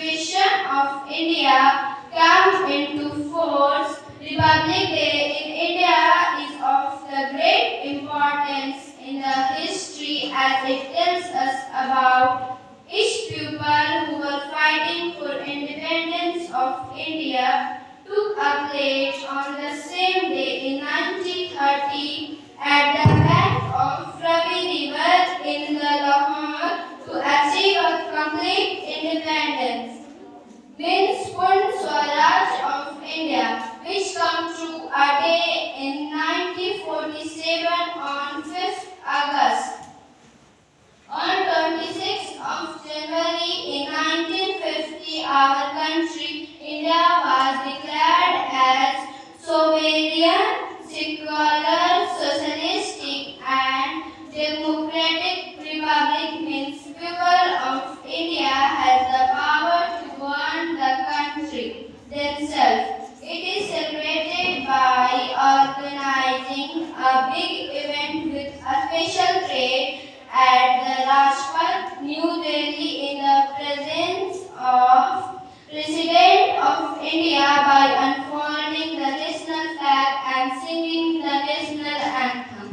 Constitution of India come into force, Republic Day in India is of the great importance in the history as it tells us about each people who were fighting for independence of India took a pledge on the same day in 1930 at the bank of Ravi River in the Lahore to achieve a complete independence. Means Purna Swaraj of India, which come true a day in 1947 on 5th August. On 26th of January in 1950, our country, India, was declared as sovereign, secular, socialistic and democratic republic. Means people of India has the power to govern the country themselves. It is celebrated by organizing a big event with a special parade at the Rajpath, New Delhi in the presence of President of India by unfolding the national flag and singing the national anthem.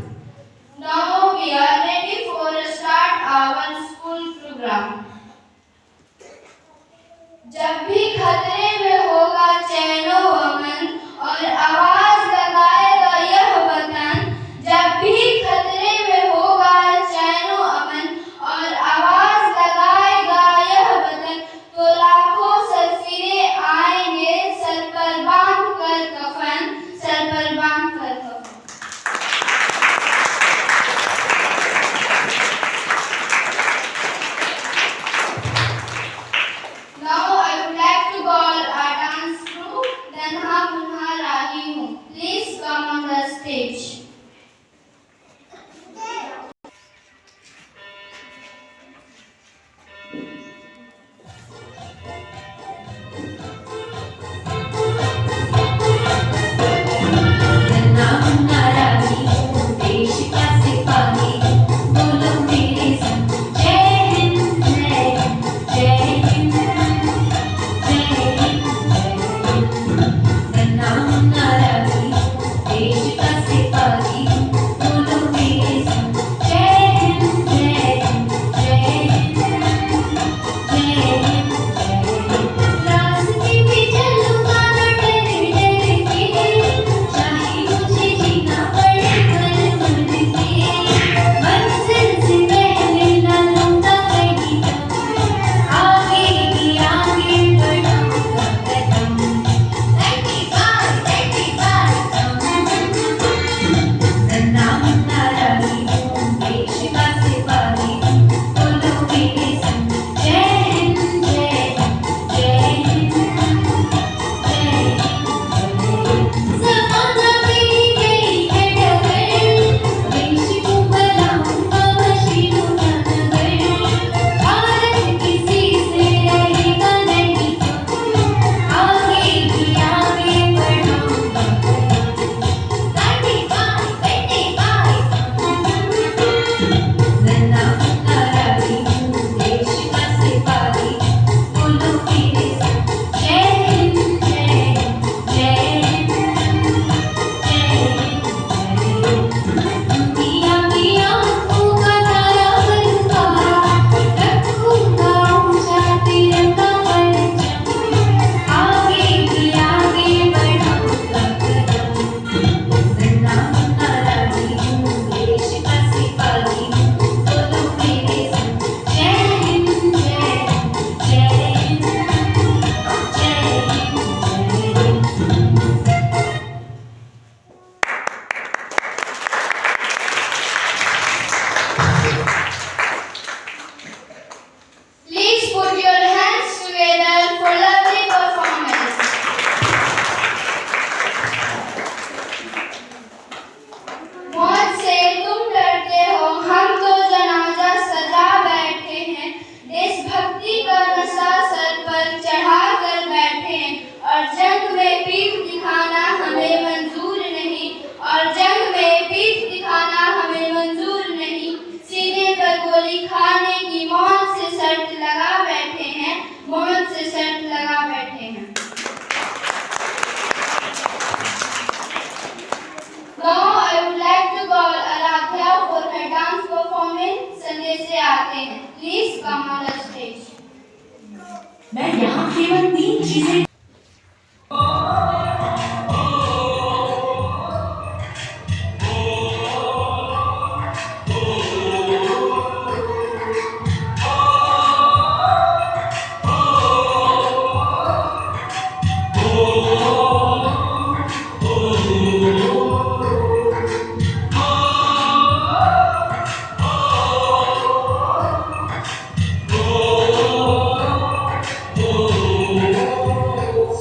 Now we are ready for start our school program. जब भी खतरे में होगा चैनो अमन और आवाज लगाएगा यह वतन, जब भी खतरे में होगा चैनो अमन और आवाज लगाएगा यह वतन, तो लाखों सरफिरे आएंगे सर पर बांध कर कफन, सर पर बांध कर कफन. Now I would like से सेंट लगा बैठे हैं। Now I would like to call Aradhya for her dance performance. Sunday से आते हैं. Please come on the stage. मैं यहाँ केवल 3 चीजें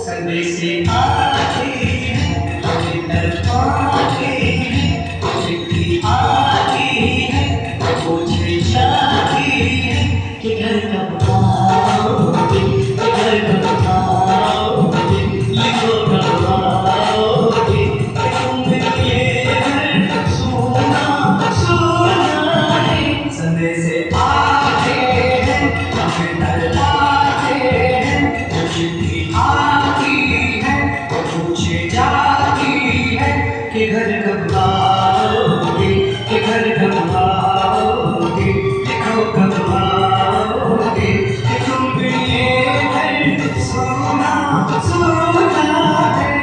संडे से आते हैं, हमें तड़पाते हैं, चिट्ठी आती है, पूछे जाती है कि घर कब आओगे, कि घर कब आओगे, लिखो कब आओगे, कि तुमने ये घर सुना सुना है। संडे से आते हैं, हमें तड़पाते हैं, चिट्ठी आती है, पूछे जाती है कि घर कब आओगे, कि घर कब आओगे, लिखो कब आओगे, कि तुम भी ये घर सुना सुना है।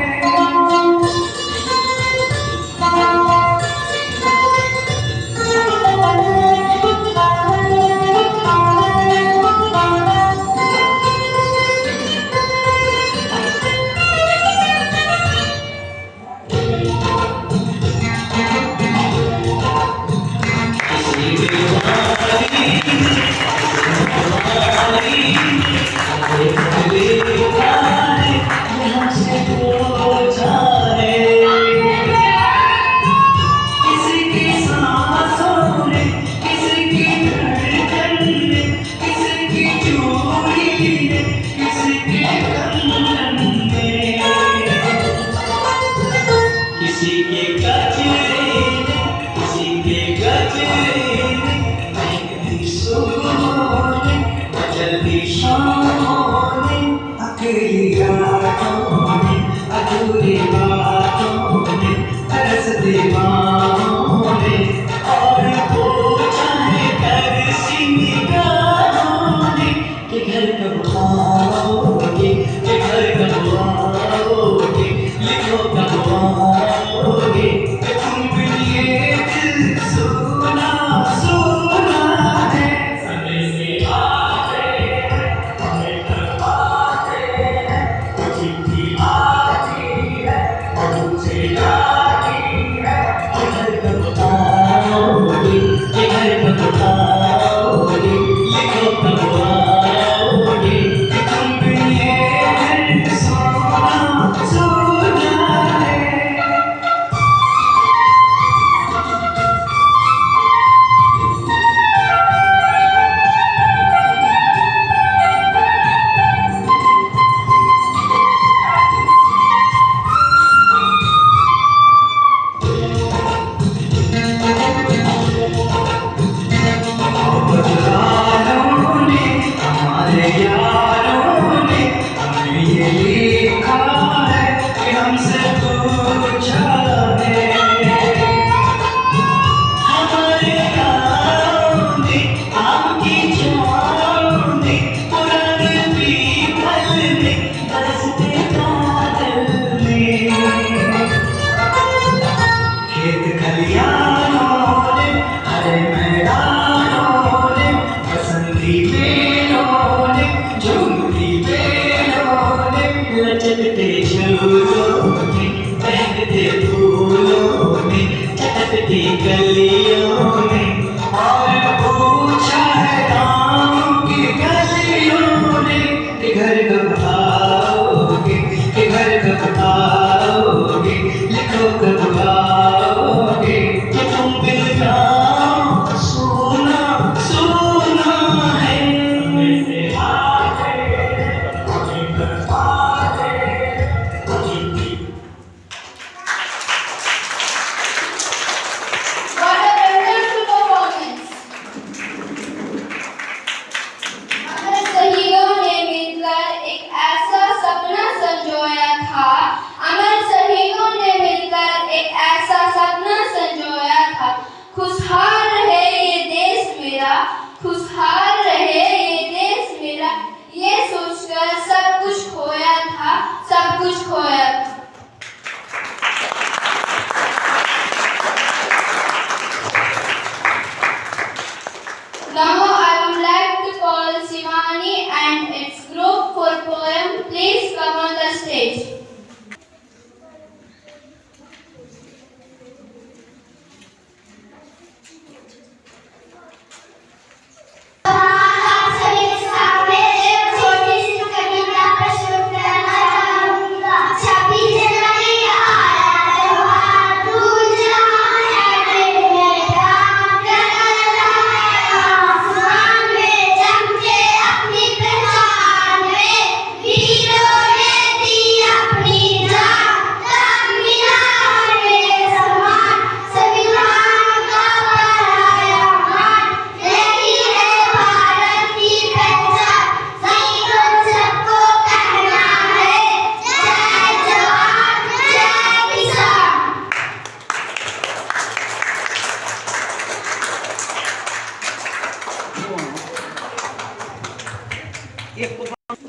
किसी के गजरे में, किसी के गजरे में, महकती सुबहों में, जल्दी शामों में, अकेली रातों में, अधूरी बातों में, तरसती बाहों में, और वो चाहे तरसी निगाहों में, कि घर कब आओगे, कि घर कब आओगे, लिखो कब आओगे, कि तुम भी ये दिल सुना सुना है। संडे से आते हैं, हमें तड़पाते हैं, चिट्ठी आती है,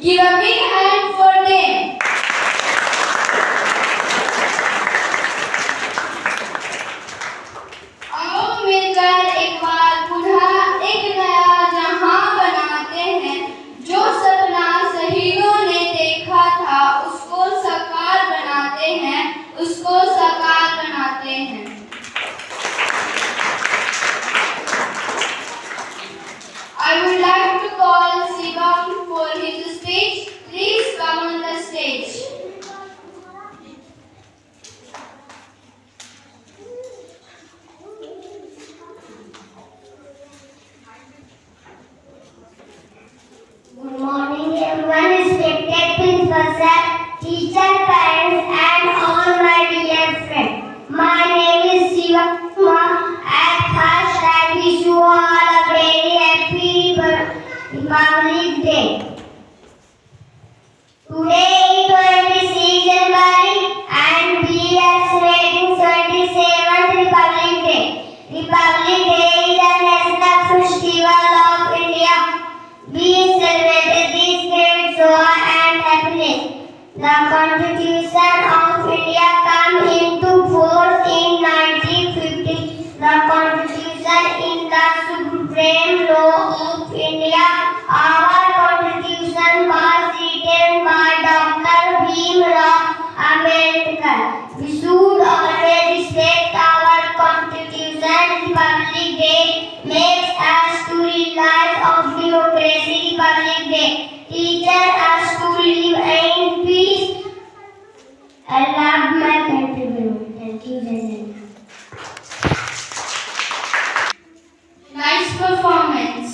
Give a big hand for them. आओ मिलकर एक बार पुनः एक नया जहां बनाते हैं। जो सपना शहीदों ने देखा था उसको साकार बनाते हैं, उसको साकार बनाते हैं। I would like to call Shivam for his speech. Please come on the stage. Good morning, everyone. Respected principal sir, teacher, parents, and all my dear friends. My name is Shiva. At first, I wish you all a very happy Republic Day. Today is 26 January, and we are celebrating 27th Republic Day. Republic Day is a national festival of India. We celebrated this great joy and happiness. The Constitution of India came into force in 1950. The Constitution is the supreme law of India. Our Constitution was written by Dr. Bhimrao Ambedkar. We should always respect our Constitution. Republic Day makes us to realize of democracy. Republic Day teaches us to live in peace. I love my country very much. Thank you very much. Nice performance.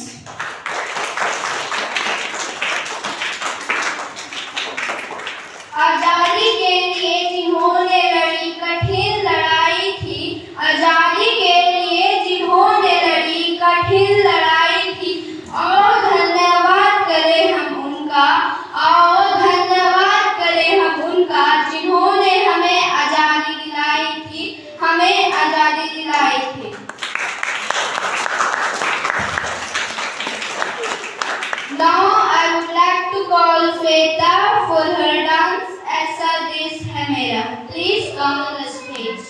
आजादी के लिए जिन्होंने लड़ी कठिन लड़ाई थी, आजादी के लिए जिन्होंने लड़ी कठिन लड़ाई थी। आओ धन्यवाद करें हम उनका, आओ धन्यवाद करें हम उनका, जिन्होंने हमें आजादी दिलाई थी, हमें आजादी दिलाई थी। Now I would like to call Sweta for her dance Aisa Desh Hai Mera. Please come on the stage.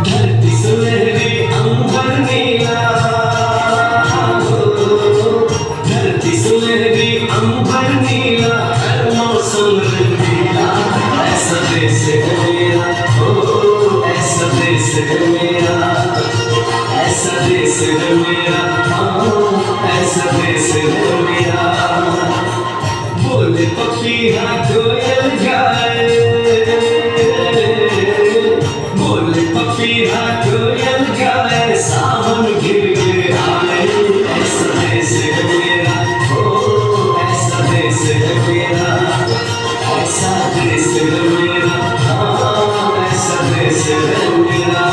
धरती सुनहरी अंबर नीला, धरती सुनहरी अंबर नीला, हर मौसम रंगीला। ऐसा देश है मेरा, ओ ऐसा देश है मेरा, ऐसा देश है मेरा, हाँ ऐसा देश है मेरा। बोले पपीहा कोयल गाए, बोले पपीहा कोयल गाए, सावन घिर घिर आए। ऐसा देश है मेरा, ओ ऐसा देश है मेरा, ऐसा देश है मेरा, हाँ ऐसा देश है मेरा।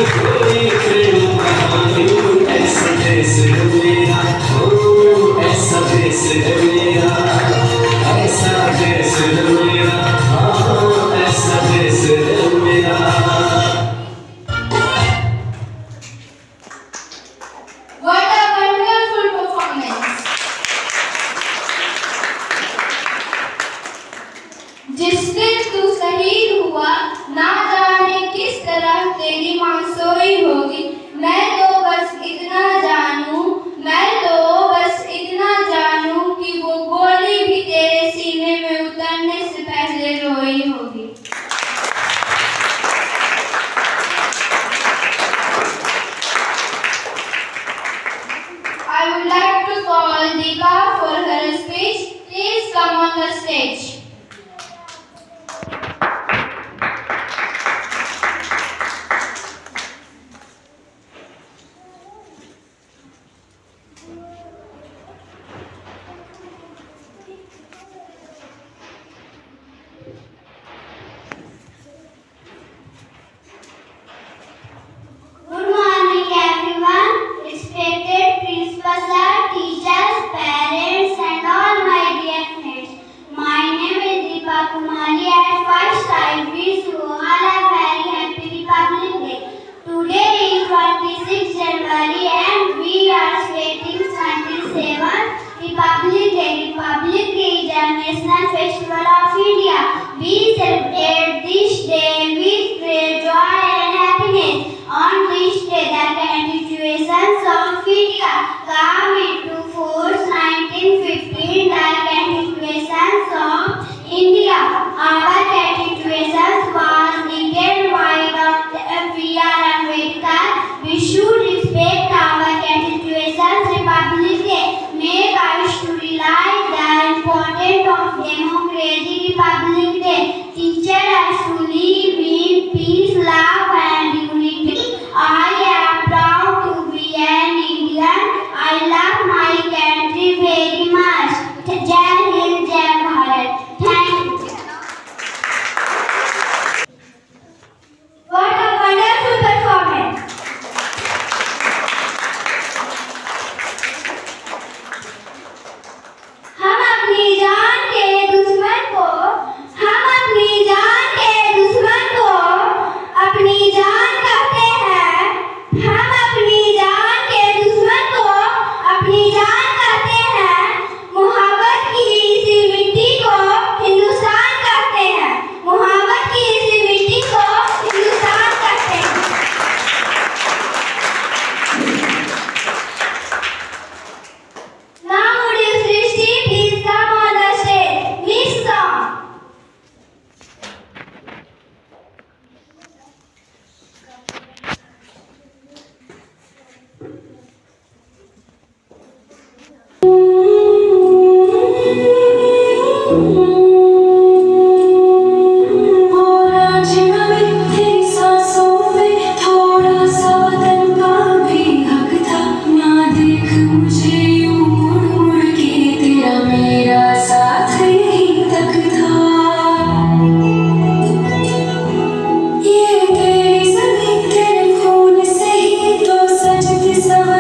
कोई प्रेम call Deepa for her speech. Please come on the stage. Good morning, everyone. Respected principal sir, teachers, parents, and all my dear friends. My name is Deepa Kumari. At first, I wish you all a very happy Republic Day. Today is 26 January, and we are celebrating 27th Republic Day. Republic Day is a national festival of India. We celebrate this day with great joy and happiness. On this day, the Constitution of India came into force 1915. The Constitution of India. Our Constitution was written by Dr. B.R. Ambedkar. We should respect our Constitution. Republic Day make us to realize the importance of democracy. Republic Day teaches us to live in peace, love, and unity. I am proud to be an Indian. I love my country very much. Jai Hind, Jai Bharat. Thank you. What a wonderful performance. हम अपनी जान के दुश्मन को अपनी जान कहते हैं। हम अपनी जान के दुश्मन को अपनी जान कहते हैं। मोहब्बत की इसी मिट्टी को हिंदुस्तान कहते हैं। मोहब्बत की इसी मिट्टी को हिंदुस्तान कहते हैं। Now would you Srishti please come on the stage? Miss song. ये तेरी ज़मीं तेरे खून से ही तो सजती सवरती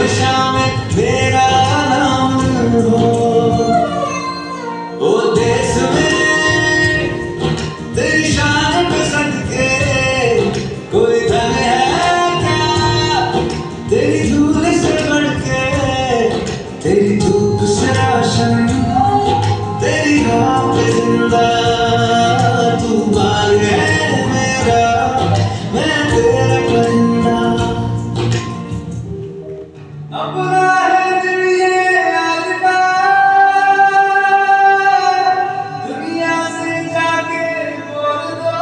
हमेशा में मेरा नाम हो। ओ देश में तेरी शान पे सदके कोई धन है क्या तेरी धूल से बढ़ के, तेरी धूप से रोशन, तेरी राह पे जिंदा तू बाग है मेरा, मैं तेरा परिंदा। अपना है दिल ये आलमा, दुनिया से जाके बोल दो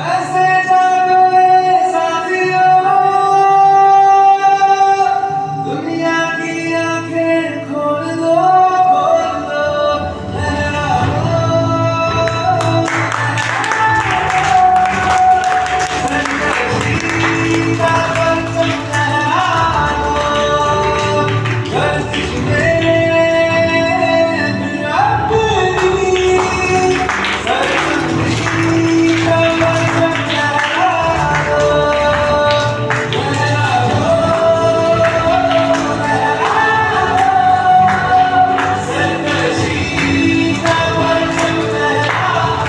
ऐसे जानो ये साथियों, दुनिया की आंखें खोल दो लहराओ, सरकशी का परचम लहराओ, गर्दिश में मेरा तेरी, सरकशी का परचम लहराओ, सरकशी का परचम लहराओ।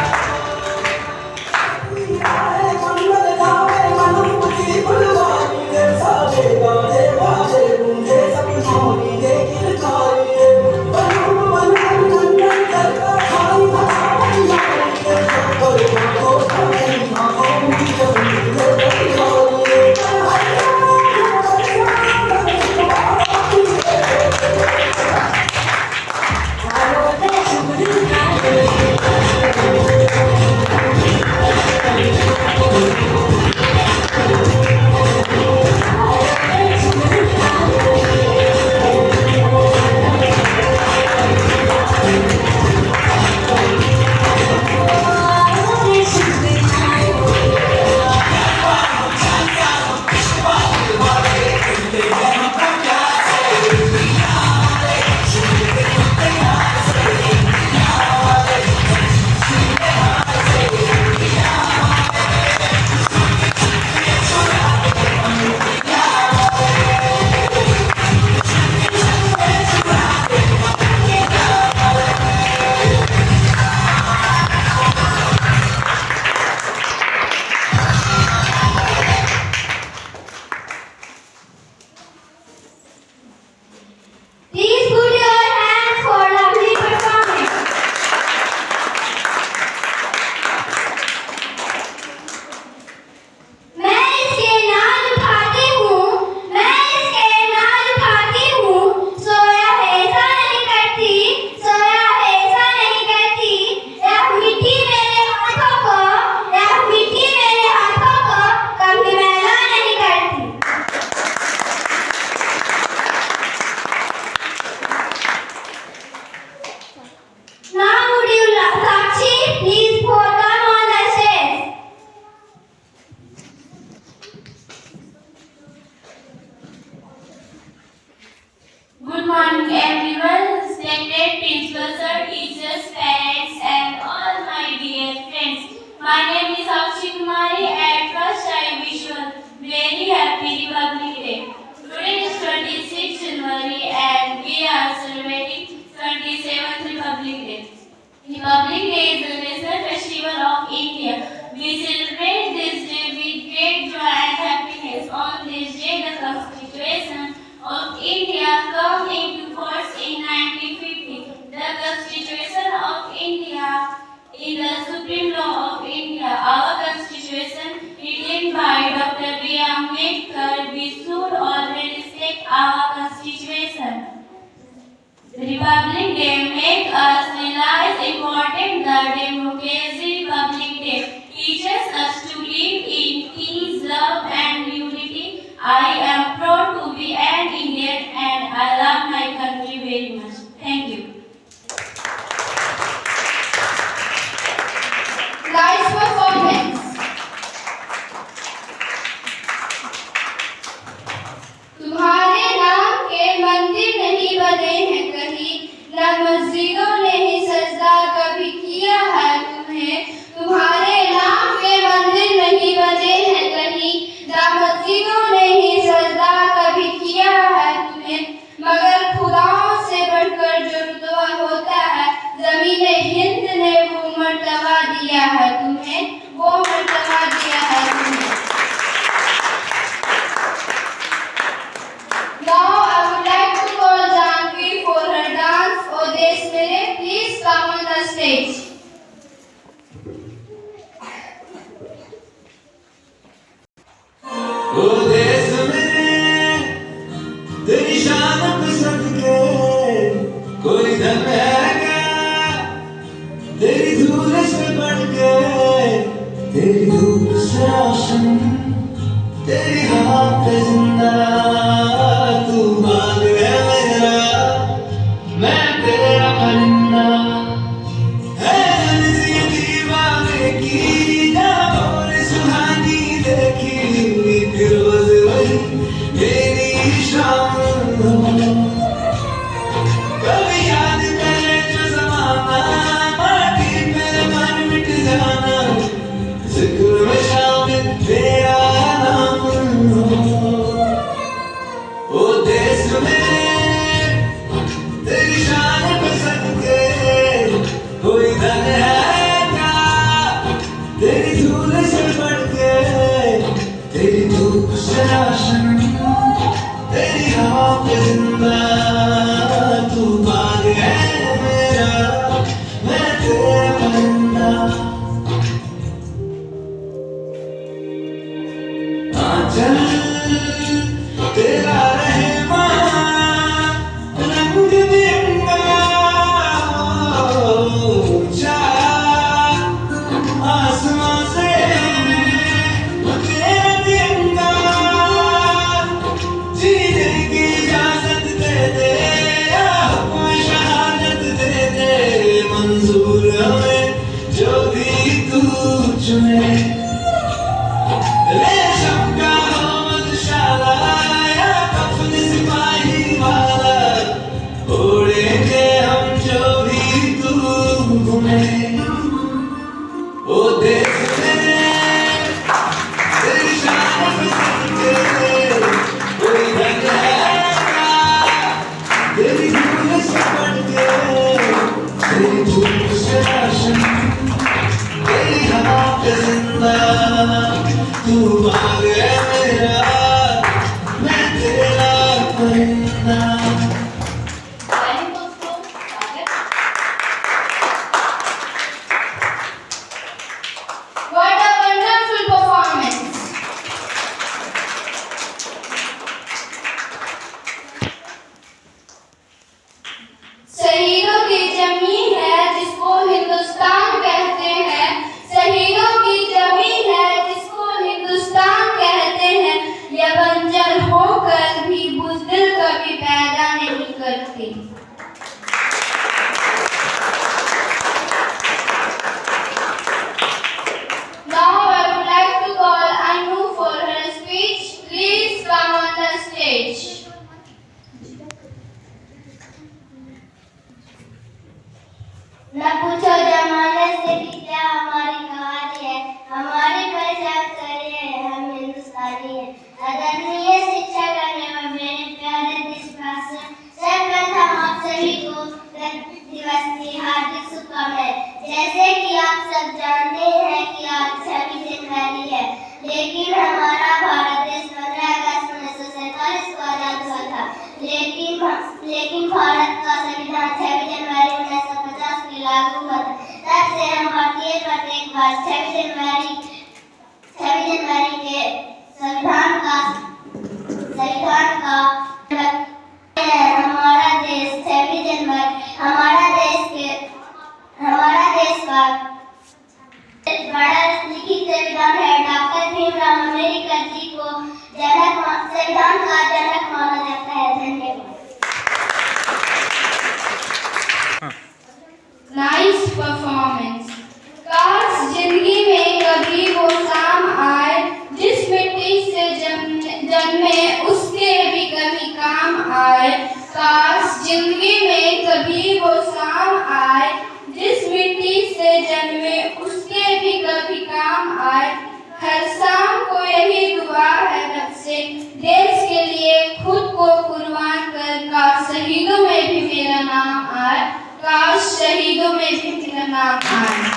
Please put your hands for lovely performance. मैं इसके नाल उठाती हूँ, मैं इसके नाल उठाती हूँ, सोया है ऐसा नहीं करती, सोया है ऐसा नहीं करती, रख मिट्टी मेरे हाथों को, रख मिट्टी मेरे हाथों को, कभी मैला नहीं करती। Now would you Sakshi please come on the stage? Good morning everyone, respected principal sir, teachers, parents and all my dear friends. My name is Sakshi Kumari. At first I wish you a very happy Republic Day. Today is 26th January and we are celebrating 27th Republic Day. Republic Day is the national festival of India. We celebrate this day with great joy and happiness. On this day, the Constitution of India came into force in 1950. The Constitution of India is the supreme law of India. Our Constitution, written by Dr. B. Ambedkar, we should always respect our Constitution. Republic Day make us realize important the democracy. Republic Day teaches us to live in peace, love and unity. I am proud to be an Indian and I love my country very much. Thank you. Nice performance. तुम्हारे नाम के मंदिर नहीं बने हैं कहीं, न मस्जिदों ने ही सजदा कभी किया है तुम्हें। तुम्हारे नाम के मंदिर नहीं बने हैं कहीं, न मस्जिदों ने ही से रोशन तेरी हवा पे जिंदा तू बाग है मेरा मैं तेरा परिंदा है नज़ीर दीवाने की और सुहानी देखी एक रोज वही मेरी शाम हो कभी याद करे जो ज़माना माटी पे मन मिट जाना जिक्र में शामिल तेरा नाम हो ओ देश में तेरी शान पे सदके कोई धन है क्या तेरी धूल से बढ़ के तेरी धूप से रोशन तेरी हवा पे जिंदा तू बाग है मेरा मैं तेरा परिंदा आंचल तेरा रहमान रंग बिरंगा ऊंचा आसमां से तेरा तिरंगा जीने की इजाजत दे दे या हुक्म शहादत दे दे मंजूर हमें जो भी तू चुने रेशम का हो मधुशाला या कफन सिपाही वाला ओढ़ेंगे हम जो भी तू घूमे ओ देश में तेरी शान पे सदके कोई धन है क्या तेरी धूल से बढ़ के तेरी धूप से रोशन तेरी हवा पे जिंदा तू बाग है मेरा मैं तेरा परिंदा What a wonderful performance! शहीदों की जमीन है जिसको हिंदुस्तान कहते हैं शहीदों की जमीन है जिसको हिंदुस्तान कहते हैं यह बंजर होकर भी बुज़दिल कभी पैदा नहीं करती Now I would like to call Anu for her speech. Please come on the stage. न पूछो जमाने से कि क्या हमारी कहानी है हमारी पहचान करिए हम हिंदुस्तानी हैं आदरणीय शिक्षक एवं मेरे प्यारे देशवासियों सर्वप्रथम आप सभी को गणतंत्र दिवस की हार्दिक शुभकामनाएं जैसे कि आप सब जानते हैं कि आज 26 जनवरी है लेकिन हमारा भारत देश 15 अगस्त 1947 को आजाद हुआ था लेकिन भारत का संविधान 26 जनवरी 1950 में लागू हुआ था तब से हम भारतीय प्रत्येक वर्ष 26 जनवरी के संविधान का हमारा देश 26 जनवरी हमारा देश का बड़ा लिखित संविधान है डॉक्टर भीमराव अम्बेडकर जी को संविधान का जनक माना जाता है धन्यवाद Nice performance. काश जिंदगी में कभी वो शाम आए जिस मिट्टी से जन्मे उसके भी कभी काम आए काश जिंदगी में कभी वो शाम आए जिस मिट्टी से जन्मे उसके भी कभी काम आए हर शाम को यही दुआ है रब से देश के लिए खुद को कुर्बान कर काश शहीदों में भी मेरा नाम आए काश शहीदों में भी मेरा नाम आए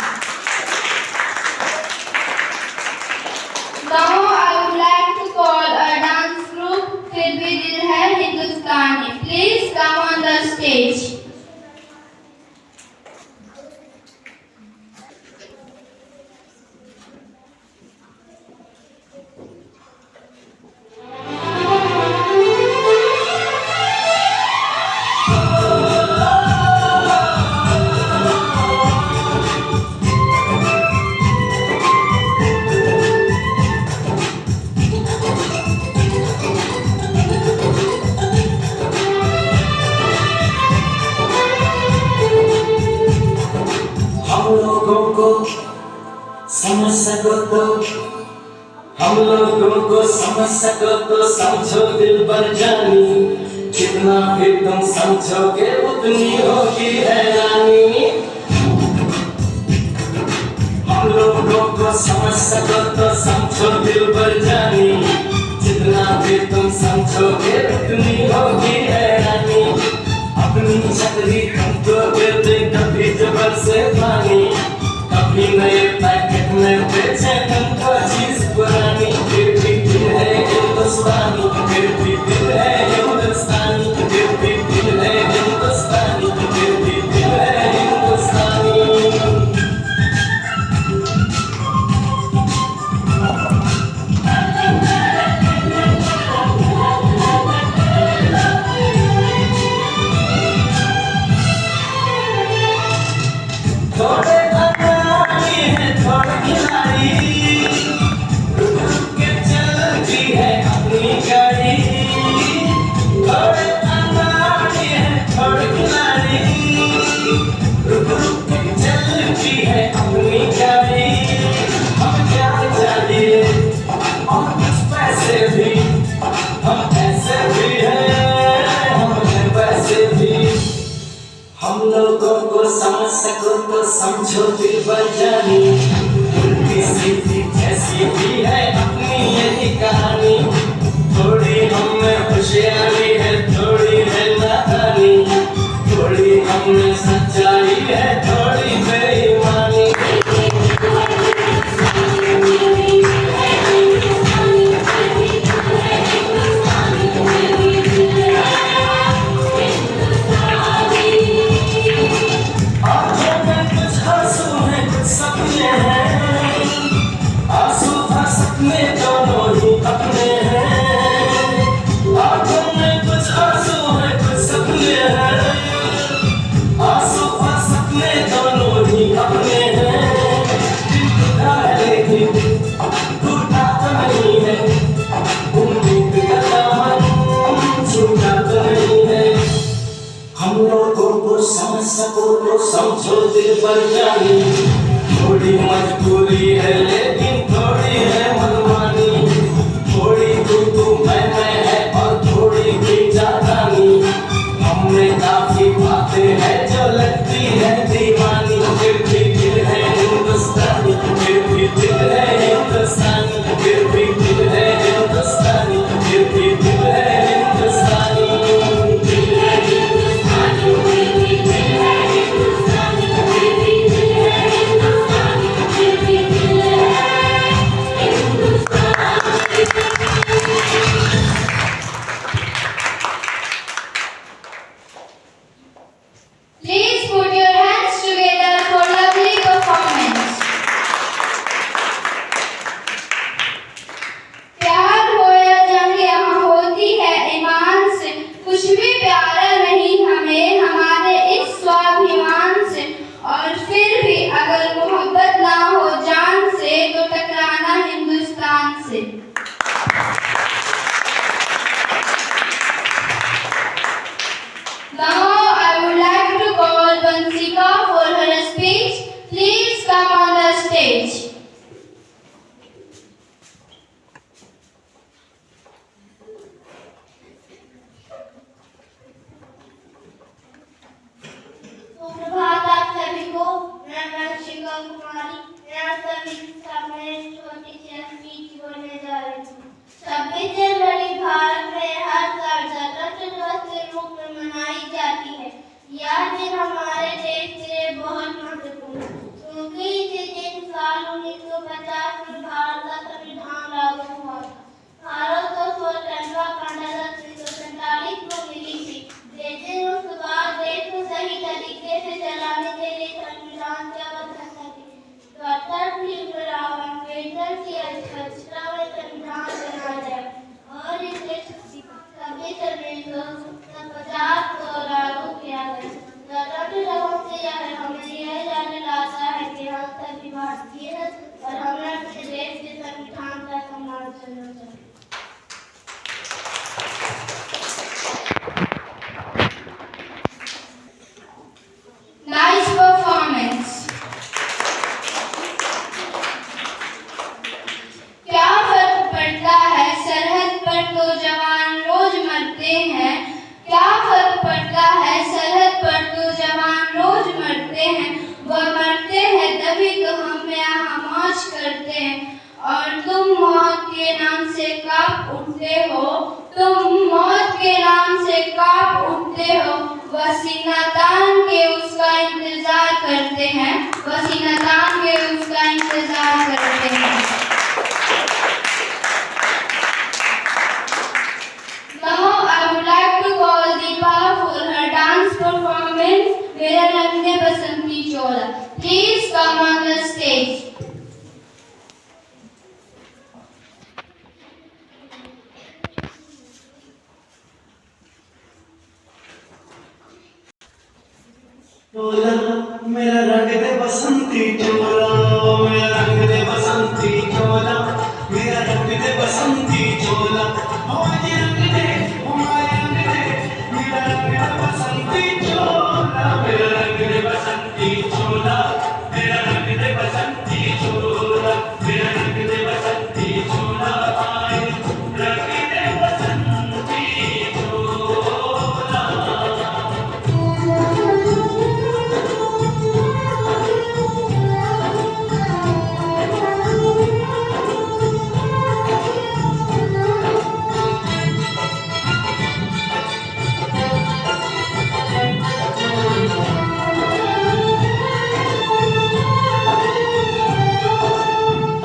Now I would like to call a dance group फिर भी दिल है हिंदुस्तानी Please come on the stage. लोगों को समझ सको तो समझो दिल पर जानी, जितना भी तुम समझोगे उतनी होगी हैरानी। हम लोगों को समझ सको तो समझो दिल पर जानी, जितना भी तुम समझोगे उतनी होगी हैरानी। अपनी छतरी तुमको दे दे कभी जबर से पानी, कभी नए पैकेट में बेचे तुमको चीज पुरानी। फिर भी दिल है हिंदुस्तानी, फिर भी दिल है हिंदुस्तानी, फिर भी दिल है हिंदुस्तानी, फिर भी दिल है हिंदुस्तानी। थोड़े अनाड़ी है थोड़े खिलाड़ी, रुक रुक के चलती है अपनी गाड़ी। थोड़े अनाड़ी है थोड़े खिलाड़ी, रुक रुक के चलती है अपनी गाड़ी। हम क्या चाहिए और कुछ पैसे भी, हम ऐसे भी हैं, हम हैं वैसे भी। हम लोगों को समझ सको तो समझो दिल पर जानी, उल्टी सीधी जैसी भी है अपनी यही कहानी। थोड़ी हम में होशियारी है थोड़ी है नादानी, थोड़ी हम में सच्चाई है थोड़ी बेईमानी। आँखों में कुछ आंसू हैं कुछ सपने हैं, आंसू और सपने दोनों ही अपने हैं। आँखों में कुछ आंसू हैं कुछ सपने हैं, आंसू और सपने दोनों ही अपने हैं। दिल टूटा है लेकिन टूटा तो नहीं है, उम्मीद का दामन छूटा तो नहीं है। हम लोगों को समझ सको तो समझो दिल पर जानी, थोड़ी मजबूरी है लेकिन थोड़ी है मनमानी। थोड़ी तू मैं है और थोड़ी की जातानी, हमने काफी बातें हैं जो लगती है दीवानी। फिर भी दिल है हिंदुस्तानी, फिर भी दिल है हिंदुस्तानी, फिर भी दिल है हिंदुस्तानी, फिर भी दिल है हिंदुस्तानी। Thank you. करते हो, तुम मौत के नाम से कांप उठते हो। वह सीना तान के उसका इंतजार करते हैं, वह सीना तान के उसका इंतजार करते हैं। Now I would like to call Deepa for her dance performance, मेरा रंग दे बसंती चोला. Please come on the stage. चोला मेरा रंग दे बसंती चोला, मेरा रंग दे बसंती चोला, मेरा रंग दे बसंती चोला, हमारे रंग दे, हमारे रंग दे, मेरा रंग दे बसंती चोला, मेरा रंग दे बसंती चोला, मेरा रंग दे बसंती चोला, मेरा रंग दे बसंती चोला, आए रंग दे बसंती चोला।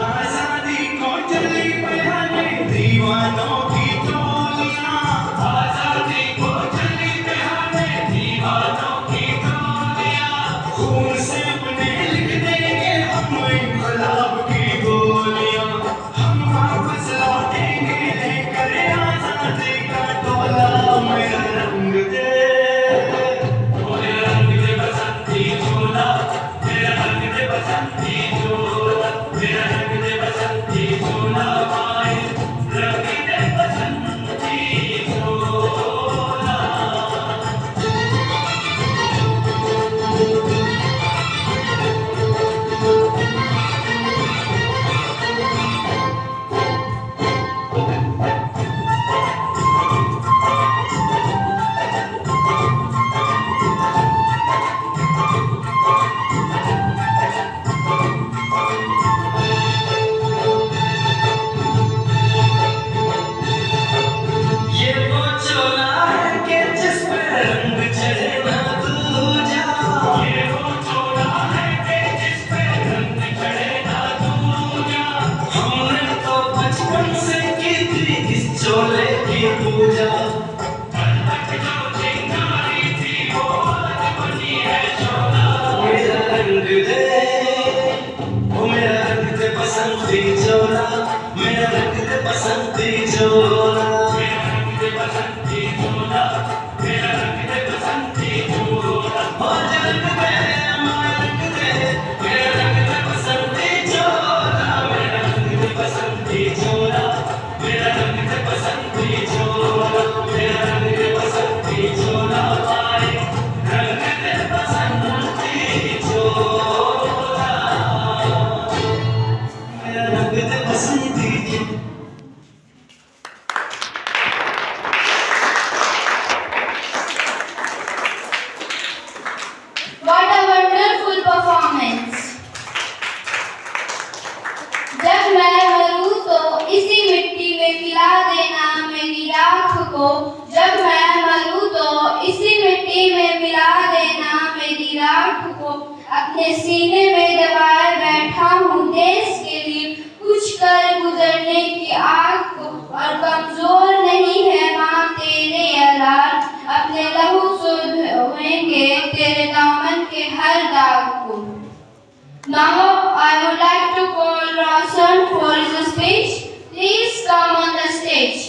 आजादी को चली बहाने दीवानों की टोलियां, आजादी को चली बहाने दीवानों की टोलियां, खून से अपने लिख देंगे हम इनकलाब की गोलियां, हम वापस लौटेंगे लेकर आजादी का टोला। मेरा रंग दे, मेरा रंग दे बसंती चोला, मेरा रंग दे बसंती चोला, मेरा रंग दे बसंती चोला, आए रंग दे बसंती चोला। ये वो चोला है कि जिस पे रंग चढ़े ना दूजा, ये वो चोला है कि जिस पे रंग चढ़े ना दूजा, हमने तो बचपन से की थी इस चोले की पूजा, कल तक जो चिंगारी थी वो आज बनी है चोला। मेरा रंग दे, ओ मेरा रंग दे बसंती चोला, मेरा रंग दे बसंती चोला, मेरा रंग दे बसंती चोला, मेरा रंग दे बसंती चोला, ओ रंग दे, हमारा रंग दे, मेरा रंग दे बसंती चोला, मेरा रंग दे बसंती चोला, मेरा रंग दे बसंती चोला, मेरा रंग दे बसंती चोला, आए रंग दे बसंती चोला, मेरा रंग दे बसंती चोला। What a wonderful performance! जब मैं मरूं तो इसी मिट्टी में मिला देना मेरी राख को, जब मैं मरूं तो इसी मिट्टी में मिला देना मेरी राख को, अपने सीने में दबाए बैठा हूँ देश के लिए कुछ कर गुजरने की आग को, और कमजोर नहीं है माँ तेरे अलाल, अपने लहू से धोएंगे तेरे दामन के हर दाग को। Now I would like to call Roshan for his speech. Please come on the stage.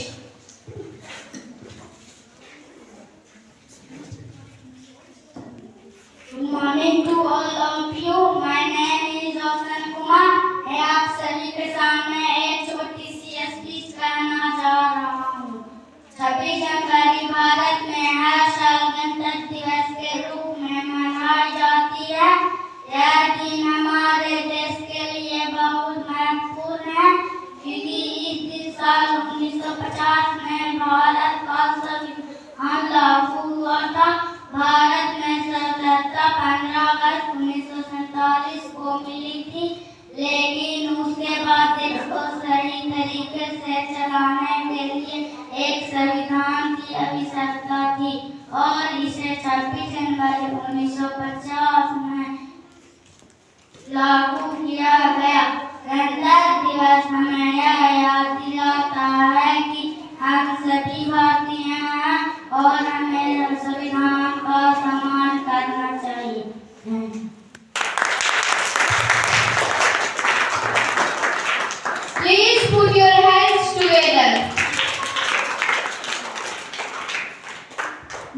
Good morning to all of you. My name is Roshan Kumar. मैं आप सभी के सामने एक छोटी सी स्पीच करना जा रहा हूँ। 26 जनवरी भारत में हर साल गणतंत्र दिवस के रूप में मनाई जाती है। यह दिन हमारे देश के लिए बहुत महत्वपूर्ण है, क्योंकि इस दिन साल 1950 में भारत का संविधान लागू हुआ था। भारत में स्वतंत्रता 15 अगस्त 1947 को मिली थी, लेकिन उसके बाद देश को सही तरीके से चलाने के लिए एक संविधान की आवश्यकता थी और इसे 26 जनवरी 1950 में लागू किया गया। गणतंत्र दिवस हमें यह याद दिलाता है कि हम सभी भारतीय हैं और हमें संविधान का सम्मान करना चाहिए। Please put your hands together.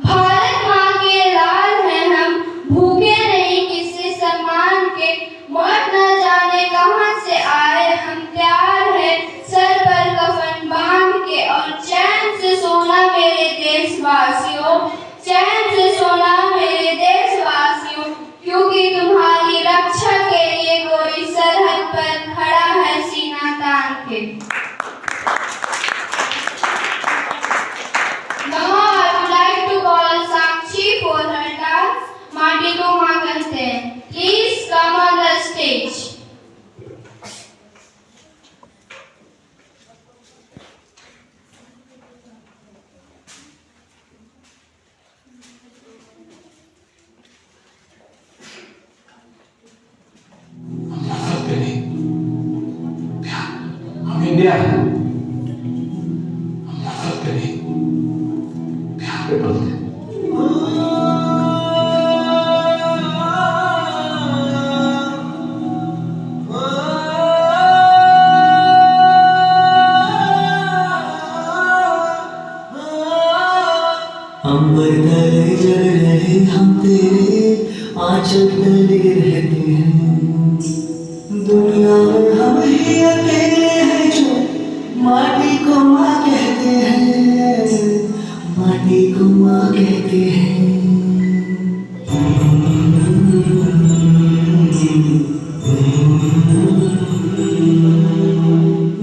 Bharat माँ के लाल हैं हम, भूखे नहीं किसी सम्मान के, मौत न जाने कहाँ से आए हम, प्यार है सर पर कफन बांध के, और चैन से सोना मेरे देशवासियों, चैन से सोना मेरे देशवासियों, क्योंकि तुम्हारी रक्षा के लिए कोई सरहद पर खड़ा है सीना तान के। Now I would like to call Sakshi for her dance, Maati ko maan karte hain. Please come on the stage. हम इंडिया हैं, हम नफरत पे नहीं, प्यार पे पलते हैं। अंबर तले जल रहे हम तेरे आंचल तले रहते हैं, दुनिया में हम ही अकेले हैं जो माटी को माँ कहते हैं, माटी को माँ कहते हैं।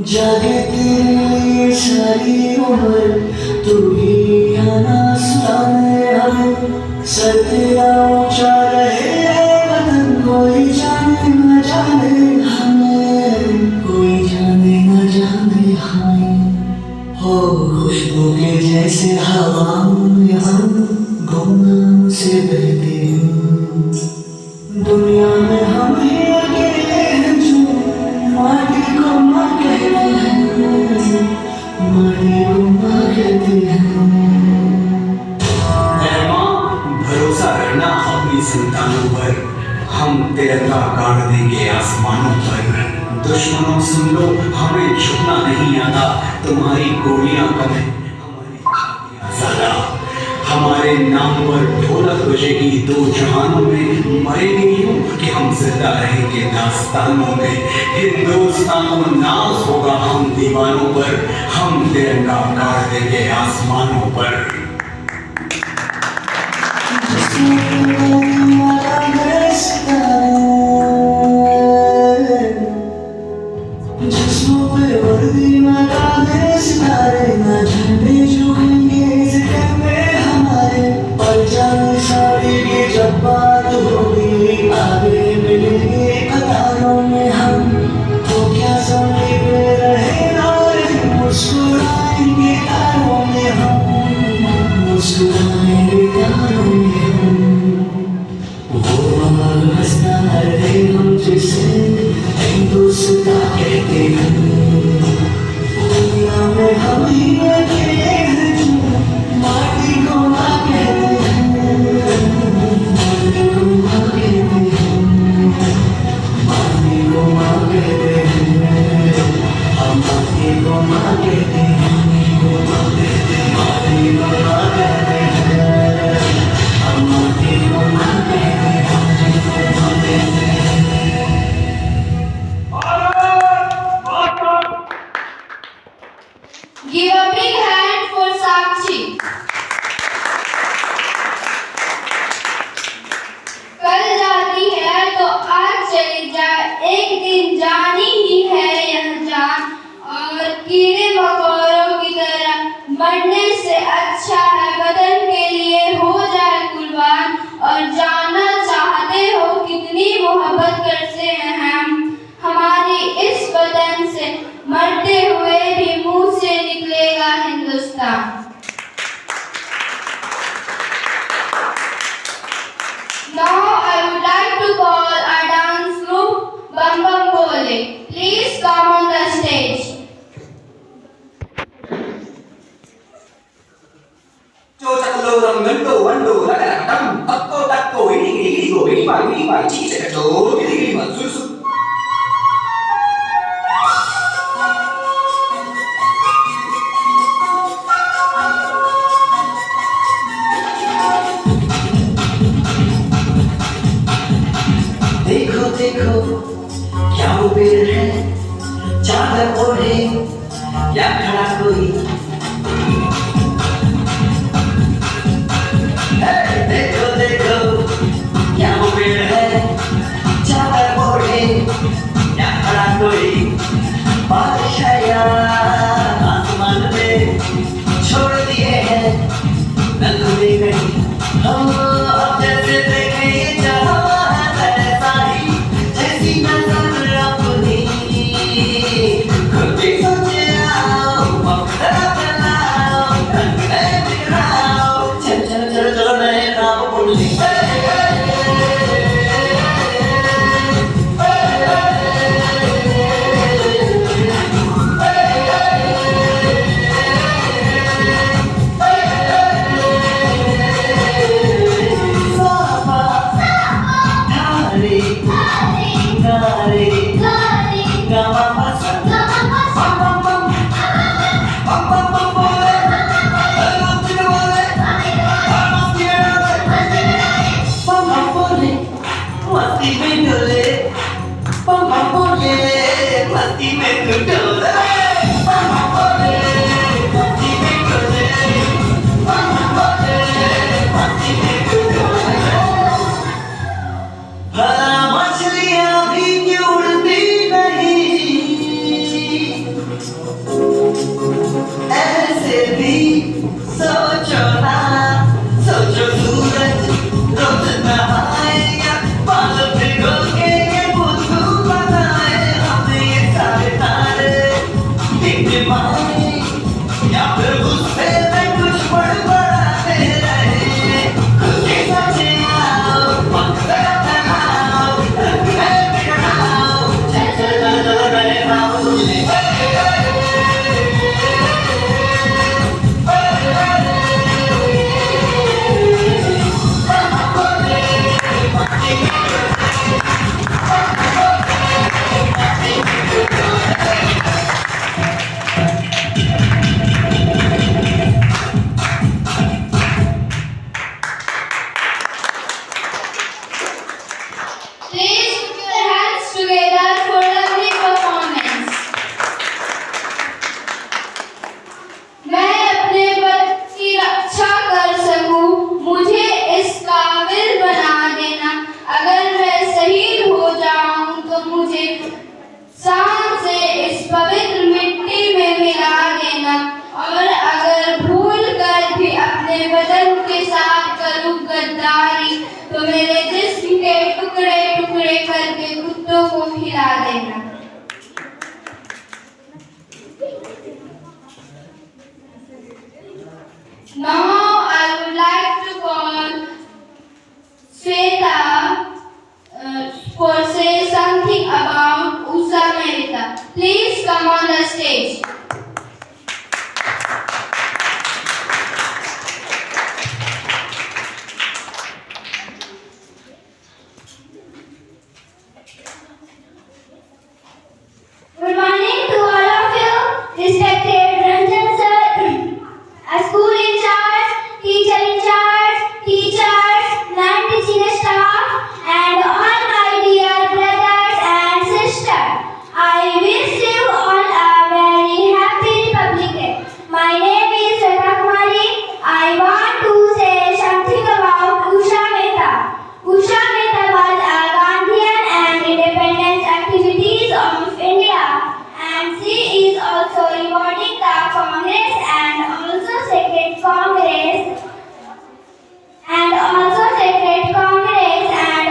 जागे तेरे लिए सारी उम्र, तू ही आना सुनाने हमें, सर तेरा ऊंचा रहे वतन, कोई जाने न जाने हमें, कोई जाने न जाने हमें। हो खुशबू के जैसे हवाओं में हम गुमनाम से बहते हैं, दुनिया में हम ही अकेले हैं जो माटी को माँ कहते हैं, माटी को माँ कहते हैं। ऐ माँ, भरोसा रखना अपनी संतानों पर, हम तिरंगा गाड़ देंगे आसमानों पर। दुश्मनों सुन लो, हमें झुकना नहीं आता, तुम्हारी गोलियां कम है, हमारी छातियां ज्यादा। हमारे नाम पर ढोलक बजेगी दो जहानों में, मरेंगे यूं कि हम जिंदा रहेंगे दास्तानों में। हिंदुस्तान को नाज होगा हम दीवानों पर, हम तिरंगा गाड़ देंगे आसमानों पर। जिस्मों पे वर्दी लगा दे सितारे, न झंडे झुकेंगे इस जंग में हमारे, पर जाने सारी की जब बात होगी, आगे मिलेंगे कतारों में हम, तो क्या समय पे रहे और मुस्कुराएंगे तारों में हम, मुस्कुराएंगे तारों में हम। రంగంటో వండో రకరకటం తక్కో తక్కో ఇడిగిడి ఇడిగో ఇడిమా చీచకటో ఇడిగిడిమ సుసు देखो देखो क्या वो पेड़ है चादर ओढ़े या खड़ा कोई देखो देखो क्या वो पेड़ है चादर ओढ़े या खड़ा कोई बारिश आया आसमान में छोड़ दिए हैं नल में गई हम अब जैसे देखे ये जहां है ऐसा ही जैसी नजर अपनी खुद भी सोचे आओ मौका चलाओ रंग नए बिखराओ चल चल चल चलो नए नाम बोल ली मछलियां भी क्यों उड़ती नहीं ऐसे भी सोचो ना सोचो सूरज रोज नहाएगा बाल भिगो के ये बुद्धू बनाए हमें ये सारे तारे दिन माए या फिर उससे मैं कुछ बड़बड़ाते रहे खुद ही सोचे आओ वक्त बनाओ रंग नए बिखराओ चल चल चल चल नए नाम बोले Please put your hands together for lovely performance. मैं अपने पद की रक्षा कर सकूं, मुझे इस काबिल बना देना। अगर मैं शहीद हो जाऊं तो मुझे शान से इस पवित्र मिट्टी में मिला देना। और अगर भूल कर भी अपने बदन के साथ करूं गद्दारी तो मेरे जिस्म के टुकड़े टुकड़े करके कुत्तों को खिला देना। Now I would like to call Sweta for say something about Usa Merita. Please come on the stage. Good morning to all of you, respected Ranjan sir, school in charge, teacher in charge, teachers, non-teaching staff, and all my dear brothers and sisters. I wish you all a very happy Republic Day. My name is Sweta Kumari. I want to say something about Usha Mehta. Usha Mehta was a Gandhian and independence activities of India, and she is also rewarding the Congress and also Secret Congress and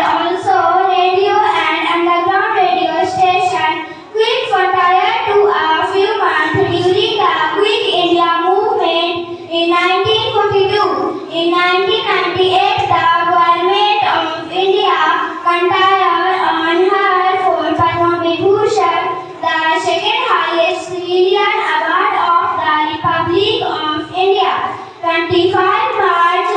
also radio and underground radio station. Quick frontier to a few months during the Quick India movement in 1942. In 1998, the government of India conferred on her for Padma Vibhushan, the second highest civilian award of the Republic of India. 25 March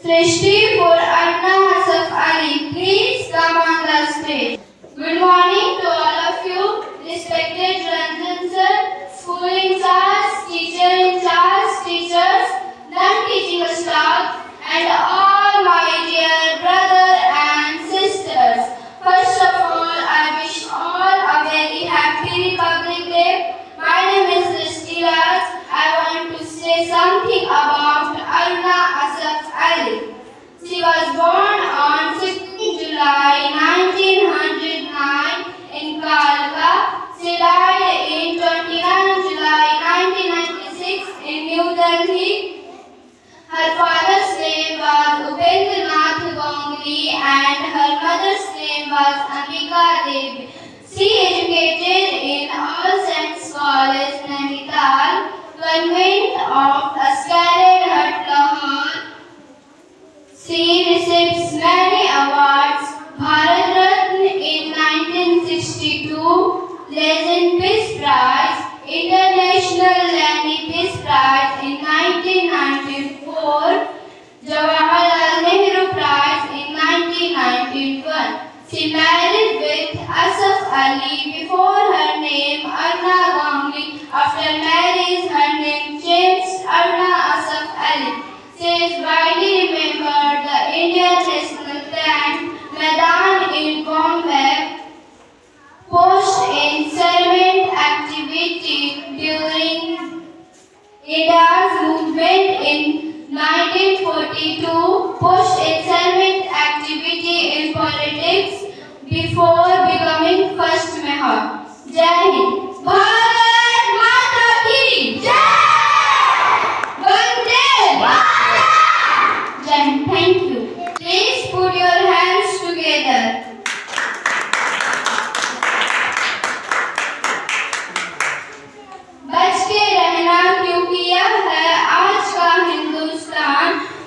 Srishti for Anna Asaf Ali. Please come on the stage. Good morning to all of you, respected Ranjan sir, school in charge, teacher in charge, teachers, non-teaching staff, and all my dear brother and sisters. First of all, I wish all a very happy Republic Day. My name is Srishti Raj. I want to say something about Aruna Asaf Ali. She was born on 16 July 1909 in Kalka. She died in 29 July 1996 in New Delhi. Her father's name was Upendranath Gongli and her mother's name was Ambika Devi. She educated in All Saints College, Nainital, Convent of Sacred Heart, Lahore. She received many awards: Bharat Ratna in 1962, Legend Peace Prize, International Lani Peace Prize in 1994, Jawaharlal Nehru Prize in 1991. She married with Asaf Ali before her name Aruna Gangli. After marriage, her name changed Aruna Asaf Ali. She is widely remembered the Indian National Bank, Maidan in Bombay, post in servant activity during India's movement in 1942, post in servant activity in politics before becoming first mayor. Jai Hind. Bharat Mata ki Jai! Vande Mataram! Jai Hind. Thank you. Please put your hands together. बच के रहना क्योंकि यह है आज का हिंदुस्तान.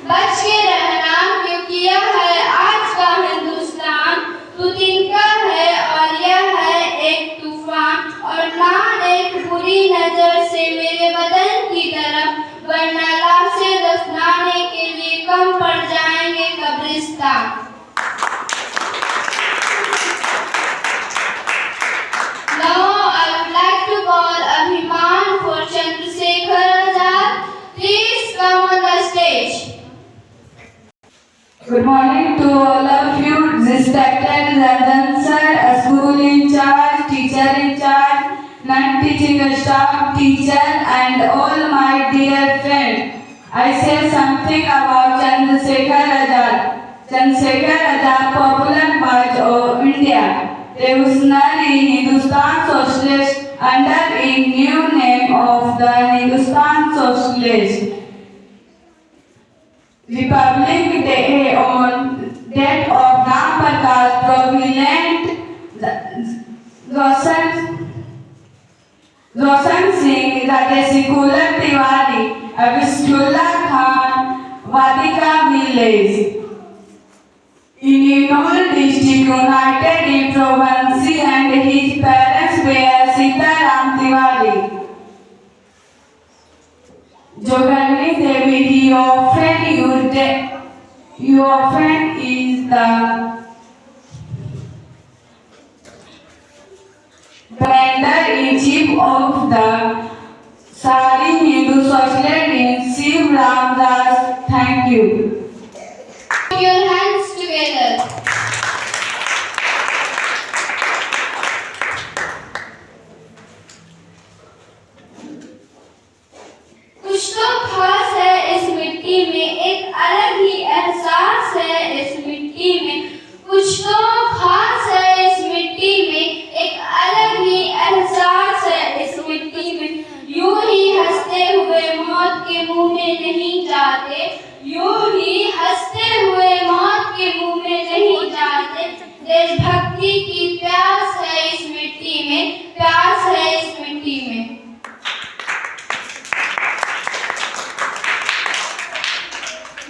बच के रहना क्योंकि यह है आज का हिंदुस्तान. तू तिनका है और यह है एक तूफान. और ना देख बुरी नजर से मेरे बदन की तरफ, वरना लाश से दफनाने के लिए कम पड़ जाएंगे कब्रिस्तान. Now I would like to call Abhiman for Chandrasekhar Azad. Please come on the stage. Good morning to all of you, respected Ranjan sir, a school in charge, teacher in charge, non-teaching staff, teacher, and all my dear friends. I say something about Chandrasekhar Azad. Chandrasekhar Azad, popular march of India. Revolutionary Hindustan Socialist under the new name of the Hindustan Socialist Republic Day on date of Ram Prakash Prominent Roshan Singh, Rajeshikular Tiwari, Abiskullah Khan, Vadika village. In Innor district, United Province, and his parents were Sitaram Tiwari, Jogani Devi. He often is the commander-in-chief of the Sari Hindu Socialist in Shiv Ram Raj. Thank you. Put your hands together. कुछ तो खास है इस मिट्टी में, एक अलग ही एहसास है इस मिट्टी में. कुछ तो खास है इस मिट्टी में, एक अलग ही एहसास है इस मिट्टी में. यूं ही हंसते हुए मौत के मुंह में नहीं जाते, यूं ही हंसते हुए मौत के मुंह में नहीं जाते. देशभक्ति की प्यास है इस मिट्टी में, प्यास है इस मिट्टी में.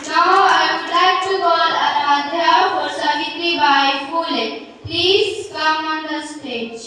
Now I would like to call Aradhya for Savitribai Phule. Please come on the stage.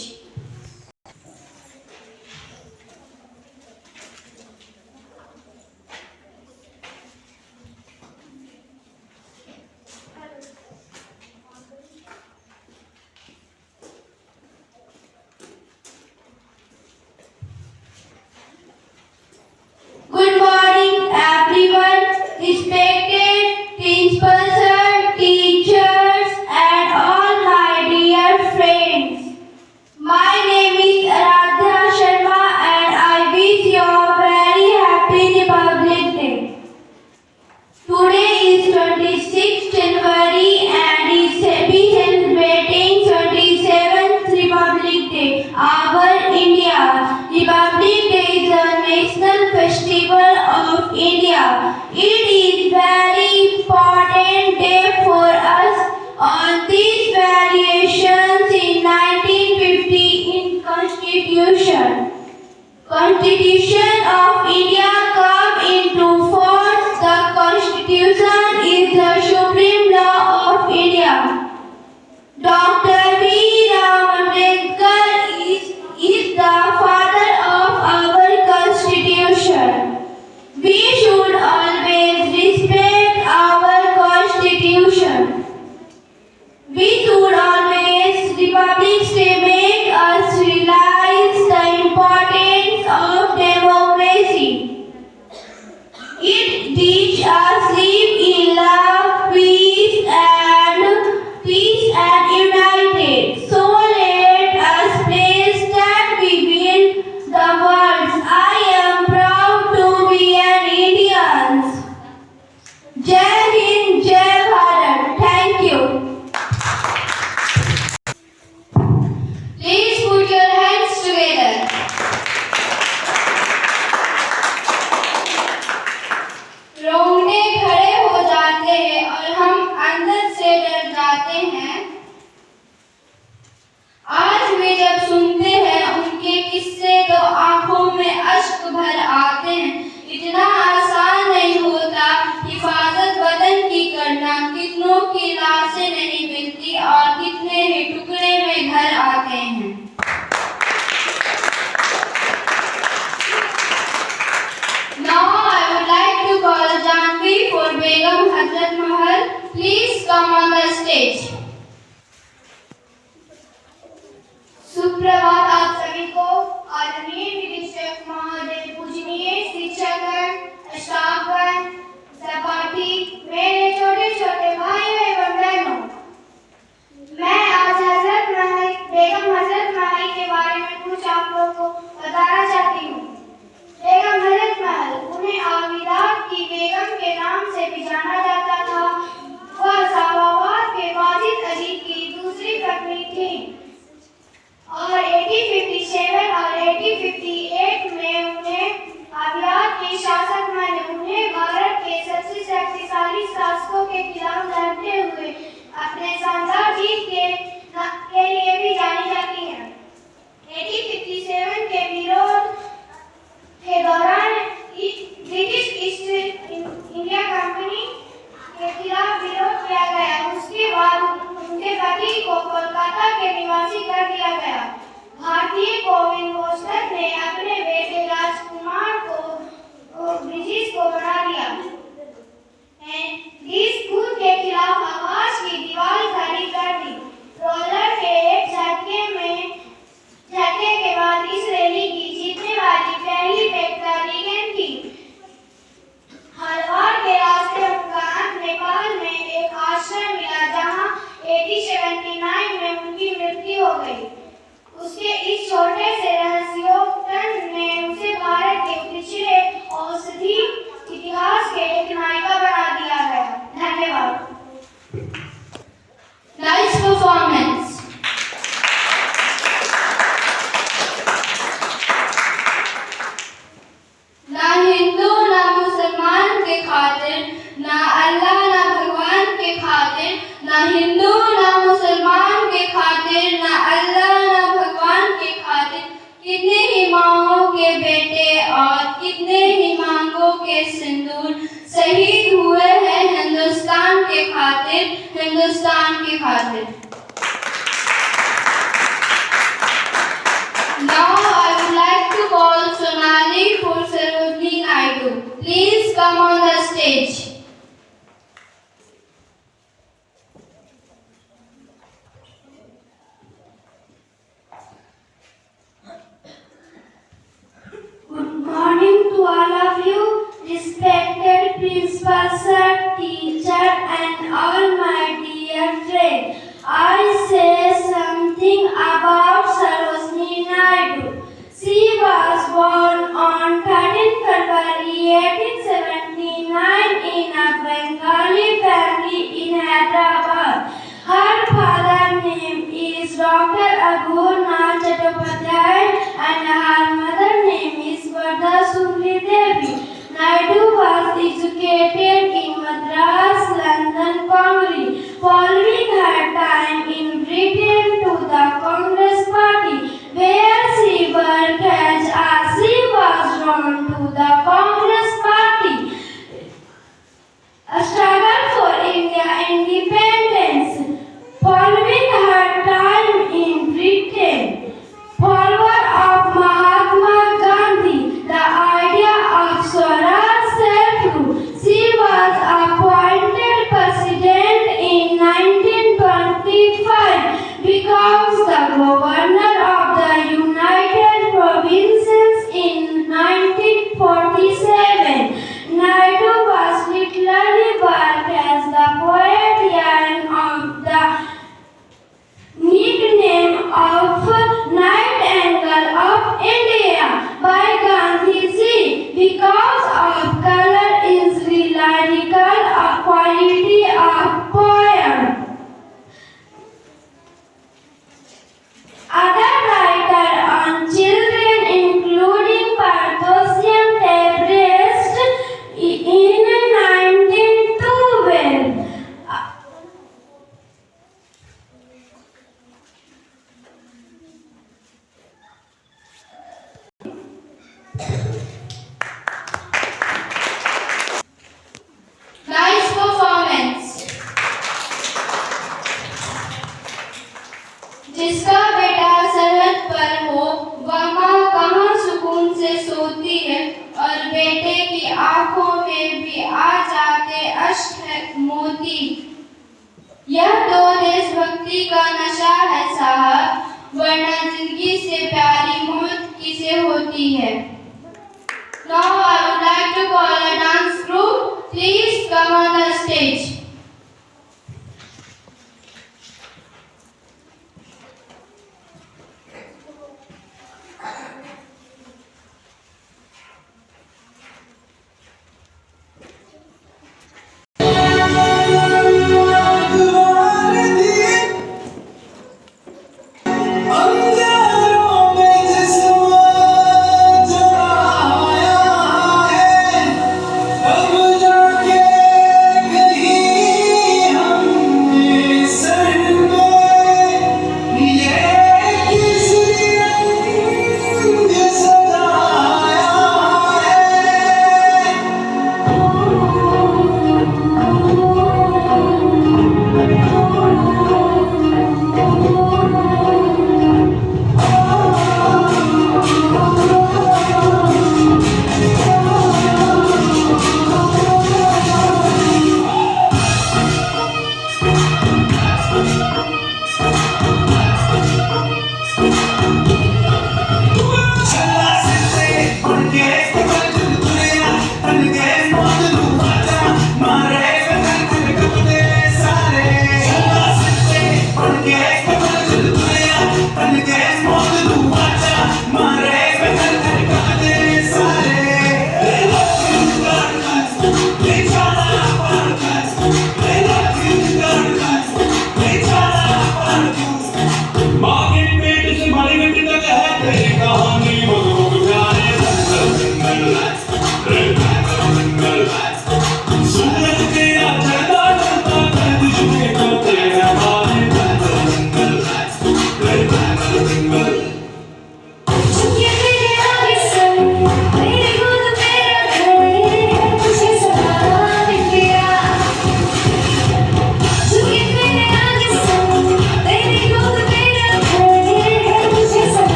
Dr. B. Ram Ambedkar is the father of our Constitution. We should always respect our Constitution. We should always, Republic Day make us realize the importance of democracy. It teaches us live in love, peace and united. So let us pray that we build the world. I am proud to be an Indian. Jai Hind, Jai Bharat. Thank you. Please put your hands together. रोंगटे खड़े हो जाते हैं और हम अंदर से डर जाते हैं। आज भी जब सुनते हैं उनके किस्से तो आंखों में अश्क भर आते हैं। इतना आसान नहीं होता हिफाजत वतन की करना, कितनों की लाशें नहीं मिलती और कितने ही टुकड़े में घर आते हैं। Now I would like to call Janvi for Begum Hazrat Mahal. Please come on the stage. सुप्रभात आप सभी को। आदरणीय निदेशक महोदय, पूजनीय शिक्षकगण, स्टाफगण, सहपाठी, मेरे छोटे छोटे भाइयों एवं बहनों, मैं आज बेगम हजरत महल के बारे में कुछ आप लोगों को बताना चाहती हूँ। बेगम हजरत महल, उन्हें आविदात की बेगम के नाम से भी जाना जाता था। वह साबाबाद के वाजिद अली की दूसरी पत्नी थी और 1857 और 1858 में उन्हें आविदात के शासक ने उन्हें भारत के सबसे शक्तिशाली शासकों के खिलाफ लड़ते हुए अपने शानदार जीत के लिए भी जानी जाती हैं। 1857 के विरोध के दौरान ब्रिटिश ईस्ट इंडिया कंपनी के खिलाफ विरोध किया गया। उसके बाद उनके पति को कोलकाता के निवासी कर दिया गया। भारतीय कोविंद कोष्ठक ने अपने बेटे राजकुमार को ब्रिटिश को बना दिया। इस कूद के खिलाफ आवाज की दीवार खड़ी कर दी। रोलर के एक झटके के बाद इस रैली की जीतने वाली पहली व्यक्ति रीगन थी। हरवार के रास्ते उनका अंत नेपाल में एक आश्रम मिला, जहां 1879 में उनकी मृत्यु हो गई। उसके इस छोटे से रहस्योत्तन ने उसे भारत के पिछले औषधि इतिहास के एक नायिका बना दिया गया। धन्यवाद। Nice performance. ना हिंदू ना मुसलमान के खातिर, ना अल्लाह ना भगवान के खातिर, ना हिंदू ना मुसलमान के खातिर, ना अल्लाह ना भगवान के खातिर, कितने ही माओं के बेटे और कितने ही मांगों के सिंदूर शहीद हुए हैं हिंदुस्तान के खातिर, हिंदुस्तान के खातिर। Now I would like to call Sonali for Sarojini Naidu. Please come on the stage. Good morning to all of you, respected principal sir, teacher and all my dear friends. I say something about Sarojini Naidu. She was born on 13 February 1879 in का नशा है साहब, वरना जिंदगी से प्यारी मौत किसे होती है। Now I would like to call a dance group. Please come on the stage. अब जाके कहीं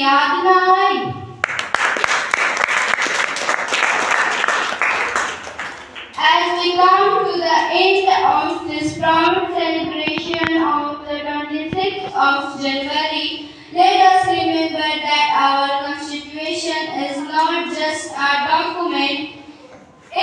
याद ना आई। As we come to the end of this proud celebration of the 26th of January, let us remember that our Constitution is not just a document,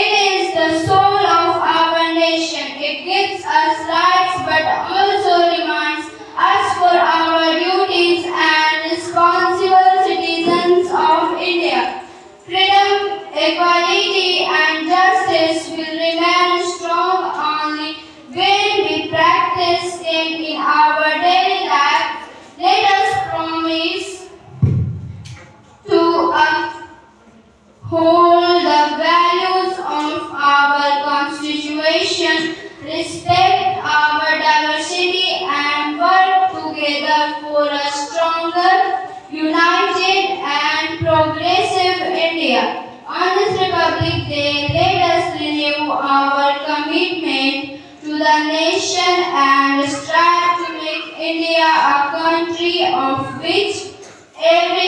it is the soul of our nation. It gives us rights but also reminds us for our duties and responsible citizens of India. Freedom, equality and justice will remain strong only when we practice them in our daily life. Let us promise to uphold the values of our Constitution, respect our diversity and work together for a stronger, united and progressive India. On this Republic Day, let us renew our commitment to the nation and strive to make India a country of which every